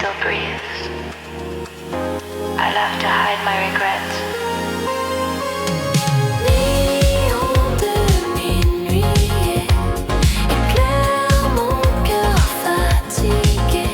still breathes. I love to hide my regrets. Fatigué.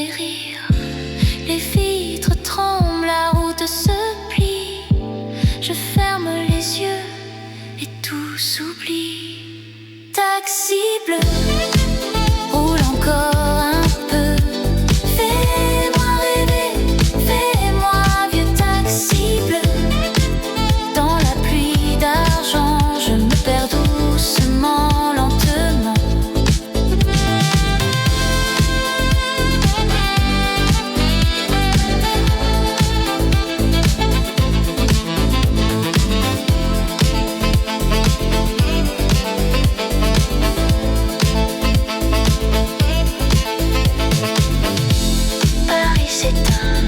les rires. Les vitres tremblent, la route se plie. Je ferme les yeux et tout s'oublie. Taxi bleu, roule encore un peu. Fais-moi rêver, fais-moi vieux taxi bleu. Dans la pluie d'argent, je me perds doucement, lentement. Paris s'éteint,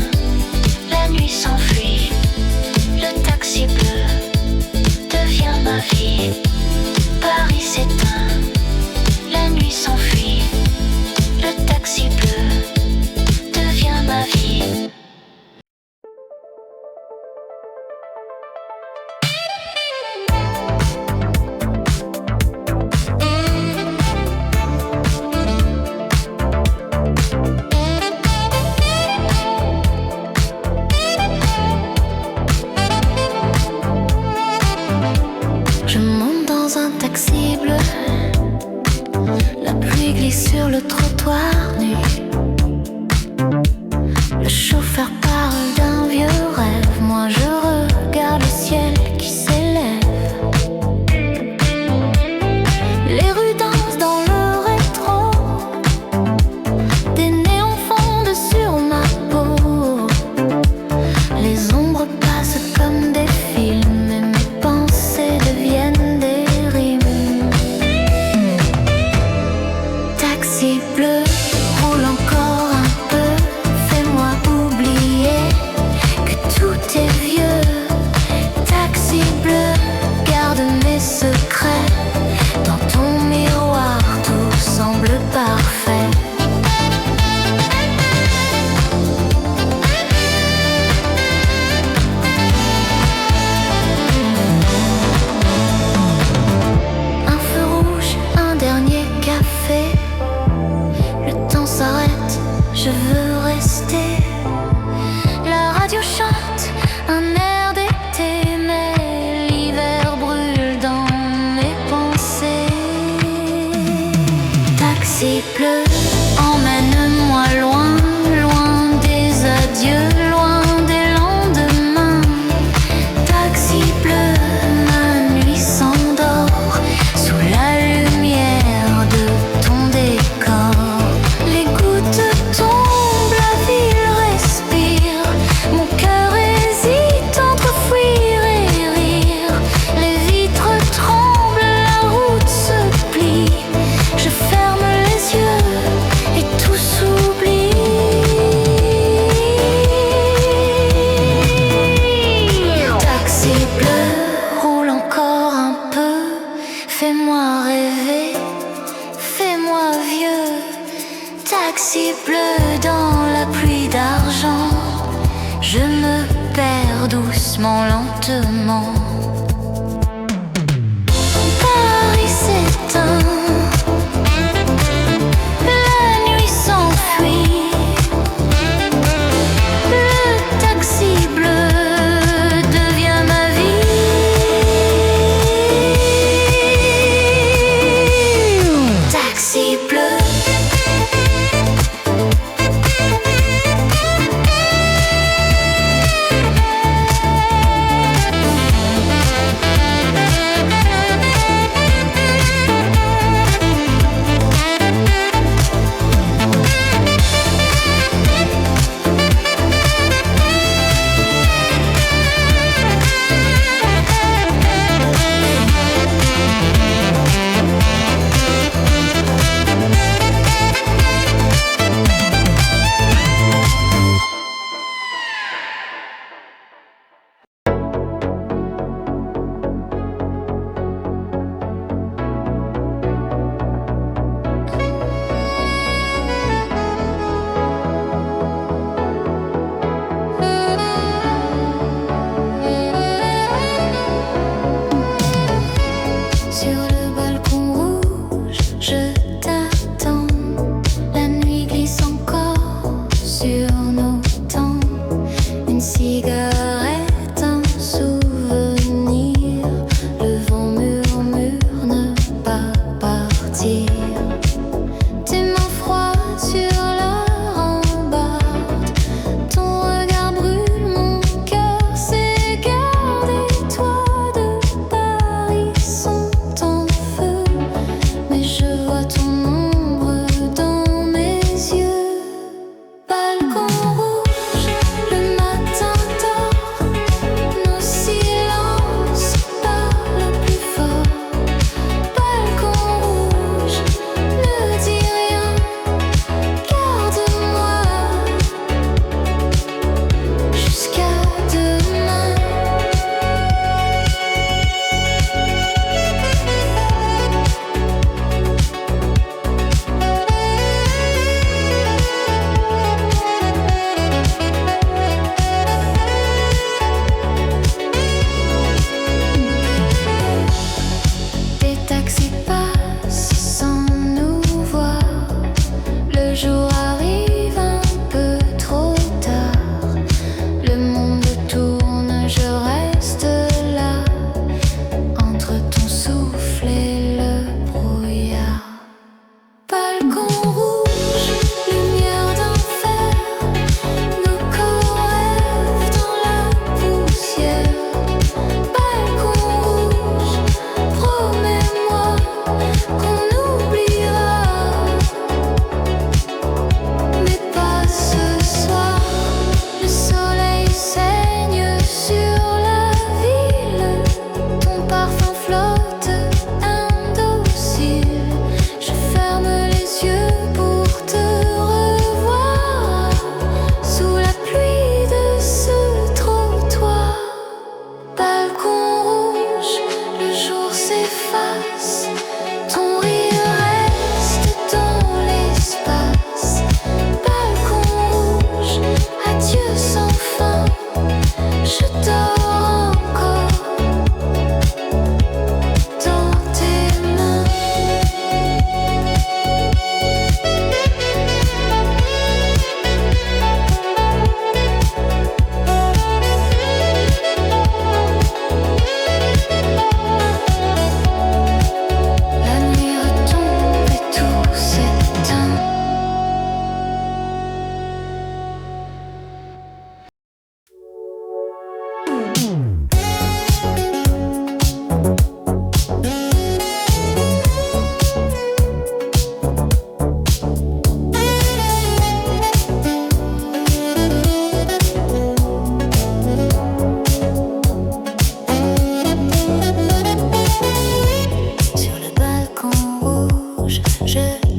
la nuit s'enfuit. Le taxi bleu devient ma vie. Paris s'éteint, la nuit s'enfuit. Le taxi bleu devient ma vie. Je monte dans un taxi bleu. La pluie glisse sur le trottoir nu. Le chauffeur parle d'un vieux rêve. Moi je regarde le ciel qui s'élève. Les rues dansent dans le rétro. Des néons fondent sur ma peau. Les ombres passent comme des films et mes pensées deviennent des rimes. Taxi bleu, roule encore un peu. Fais-moi oublier que tout est vieux. Taxi bleu, garde mes secrets. Dans ton miroir, tout semble parfait. Un feu rouge, un dernier café. Le temps s'arrête, je veux rester. La radio chante un air d'été, mais l'hiver brûle dans mes pensées. Taxi bleu, emmène-moi loin, loin des adieux, loin des lendemains. Taxi bleu, ma nuit s'endort sous la lumière de ton décor. Les gouttes tombent, la ville respire. Mon cœur hésite entre fuir et rire. Les vitres tremblent, la route se plie. Je ferme les yeux et tout s'oublie. Taxi bleu, roule encore un peu. Fais-moi rêver, fais-moi vieux. Taxi bleu dans la pluie d'argent. Je me perds doucement, lentement. Paris s'éteint, la nuit s'enfuit. Le taxi bleu devient ma vie. Taxi bleu.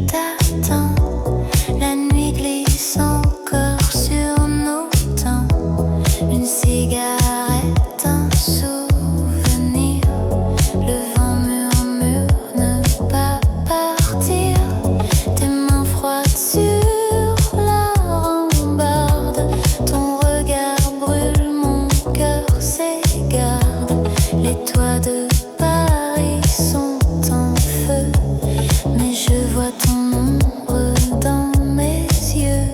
t'attends. La nuit glisse encore sur nos temps. Une cigarette, un souvenir. Le vent murmure ne pas partir. Tes mains froides sur la rambarde. Ton regard brûle, mon cœur s'égarde. Les toits de Paris sont en feu, mais je vois ton ombre dans mes yeux.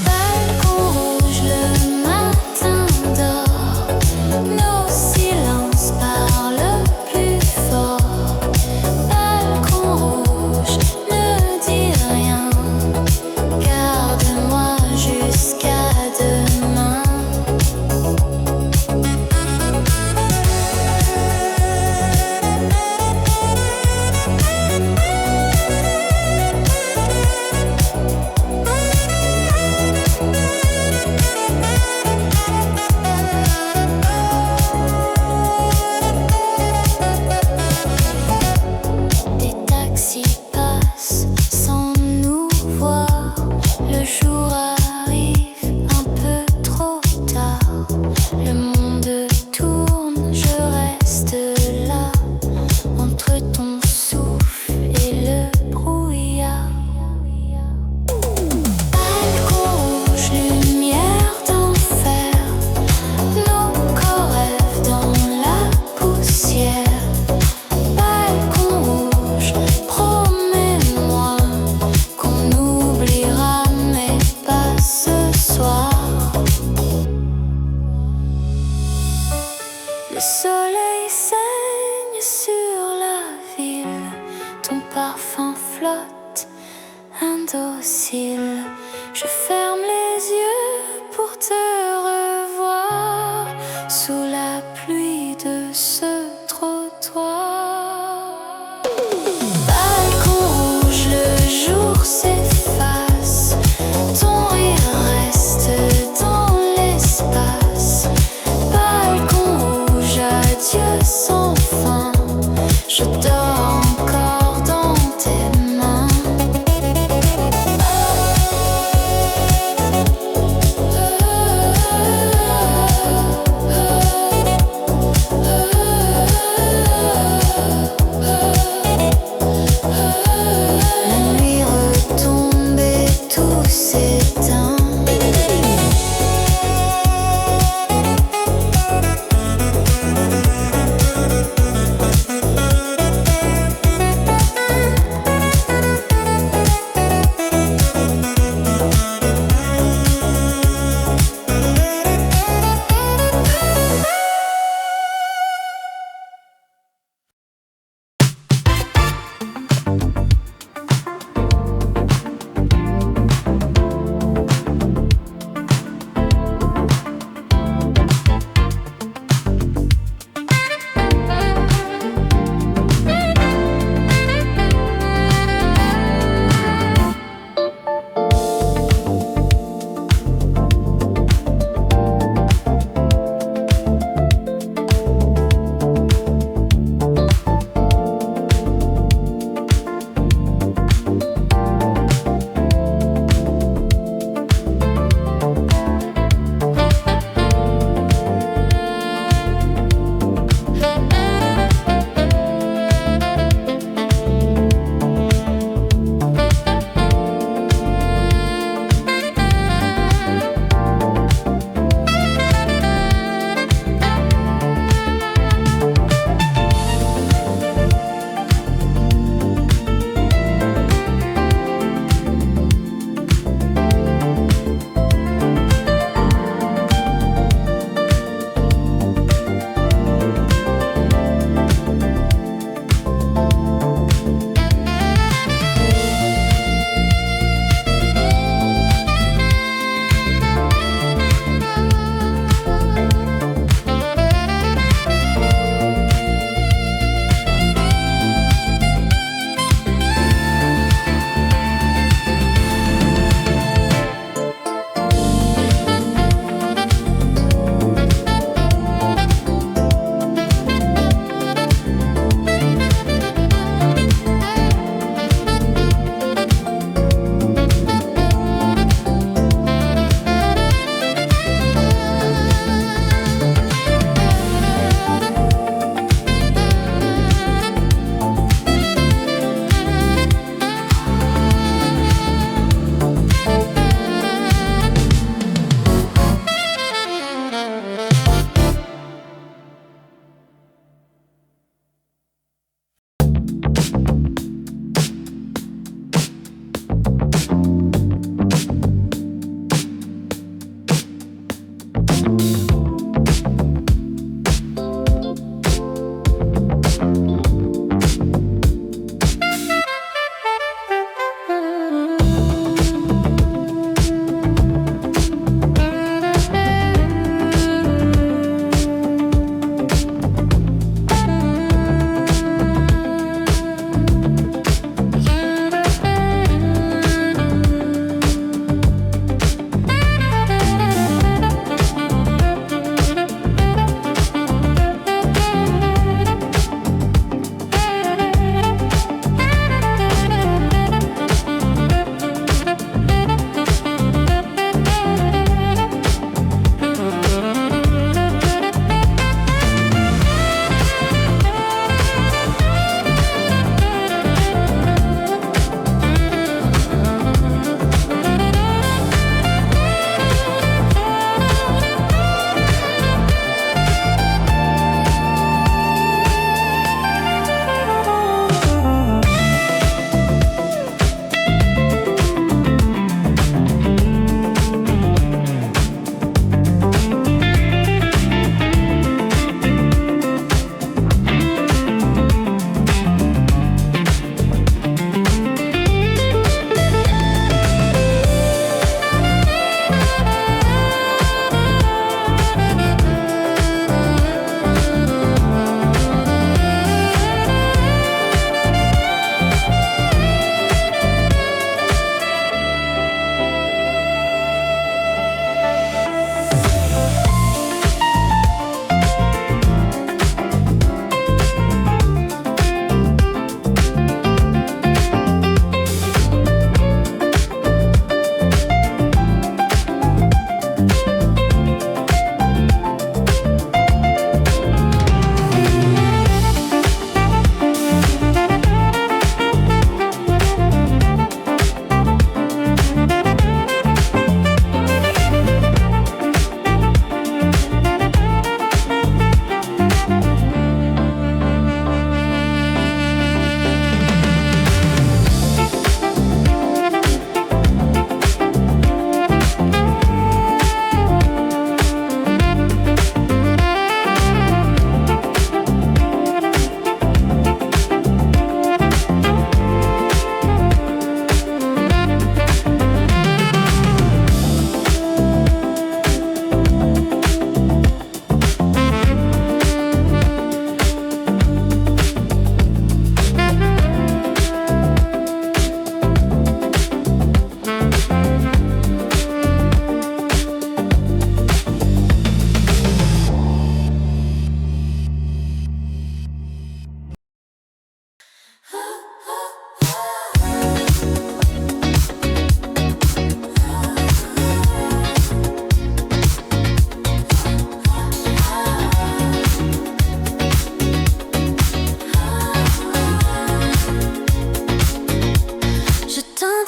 Balcon rouge, le matin dort. Nos silences parlent plus fort. Balcon rouge, ne dis rien. Garde-moi jusqu'à demain. Des taxis passent sans nous voir. Le jour arrive un peu trop tard. Le monde tourne, je reste là, entre ton souffle et le brouillard. Balcon rouge, lumière d'enfer. Nos corps rêvent dans la poussière. Balcon rouge, promets-moi qu'on oubliera, mais pas ce soir. Le soleil saigne sur la ville. Ton parfum flotte, indocile. Je ferme les yeux pour te revoir sous la pluie de ce trottoir. Balcon rouge, le jour s'efface. Ton rire reste dans l'espace. Balcon rouge, adieu sans fin. Je dors encore dans tes mains.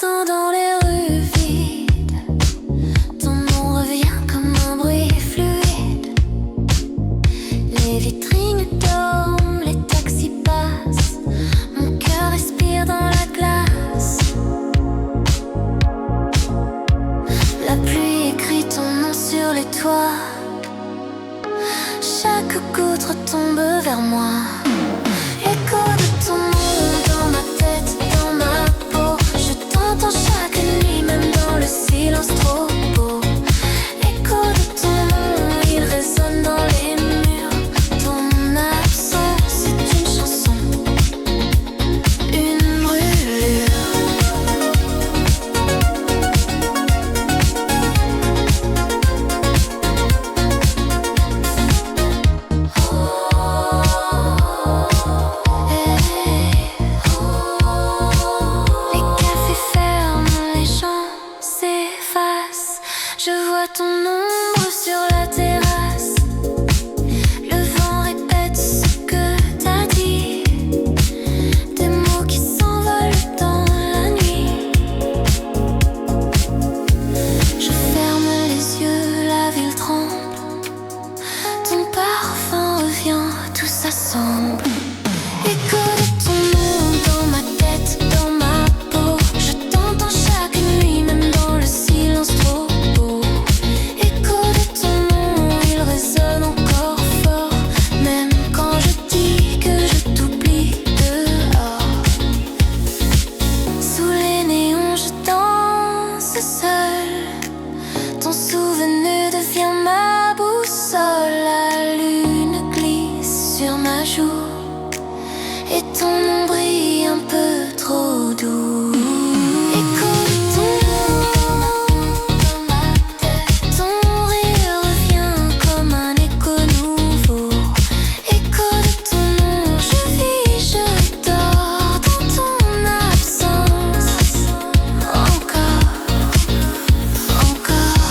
t'entends dans les rues vides. Ton nom revient comme un bruit fluide. Les vitrines dorment, les taxis passent. Mon cœur respire dans la glace. La pluie écrit ton nom sur les toits. Chaque goutte retombe vers moi. Écho de ton nom dans ma tête, dans ma peau. Je t'entends chaque nuit, même dans le silence trop beau. Écho de ton nom, il résonne dans les murs. Ton absence, c'est une chanson, une brûlure. Les cafés ferment, les gens s'effacent. Je vois ton ombre sur la terrasse. Le vent répète ce que t'as dit. Des mots qui s'envolent dans la nuit. Je ferme les yeux, la ville tremble. Ton parfum revient, tout s'assemble. Écho de ton nom dans ma tête, dans ma peau. Je t'entends chaque nuit, même dans le silence trop beau. Écho de ton nom, il résonne encore fort. Même quand je dis que je t'oublie dehors. Sous les néons, je danse seule. Ton souvenir devient ma boussole. La lune glisse sur ma joue. Et ton nom brille un peu trop doux. Écho de ton nom dans ma tête. Ton rire revient comme un écho nouveau. Écho de ton nom, je vis, je dors dans ton absence. Encore, encore.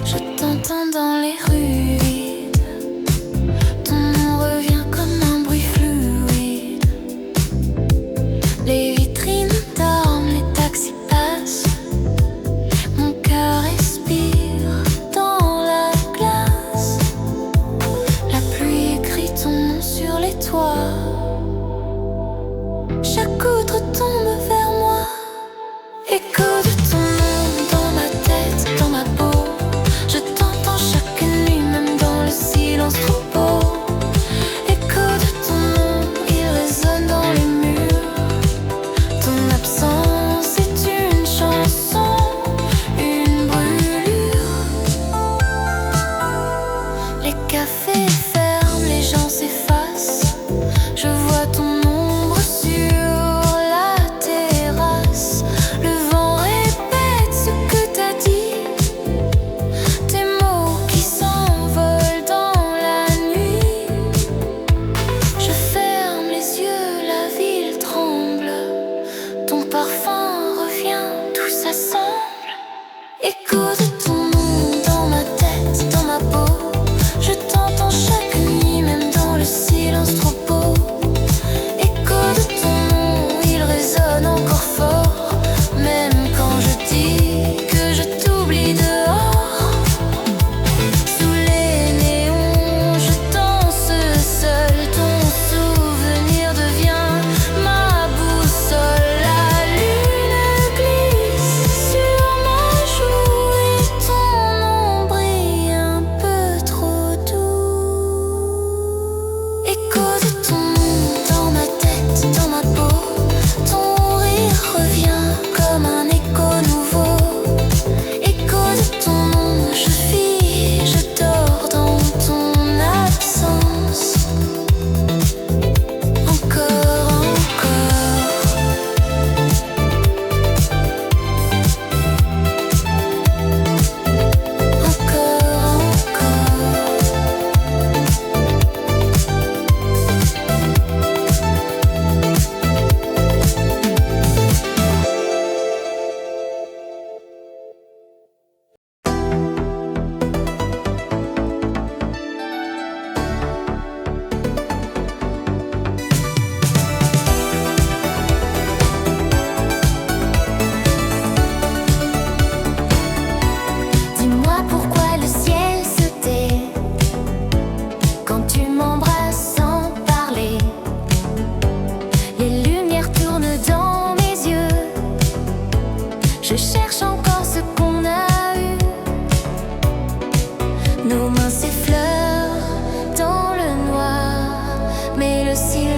Je t'entends dans les rues vides. Ton nom revient comme un bruit fluide. Les vitrines dorment, les taxis passent. Mon cœur respire dans la glace. La pluie écrit ton nom sur les toits. Chaque goutte retombe vers moi. Écho de ton nom dans ma tête, dans ma peau. Je t'entends chaque nuit, même dans le silence trop beau. Écho de ton nom, il résonne dans les murs. Ton absence est une chanson, une brûlure. Les cafés ferment, les gens s'effacent. Je le silence.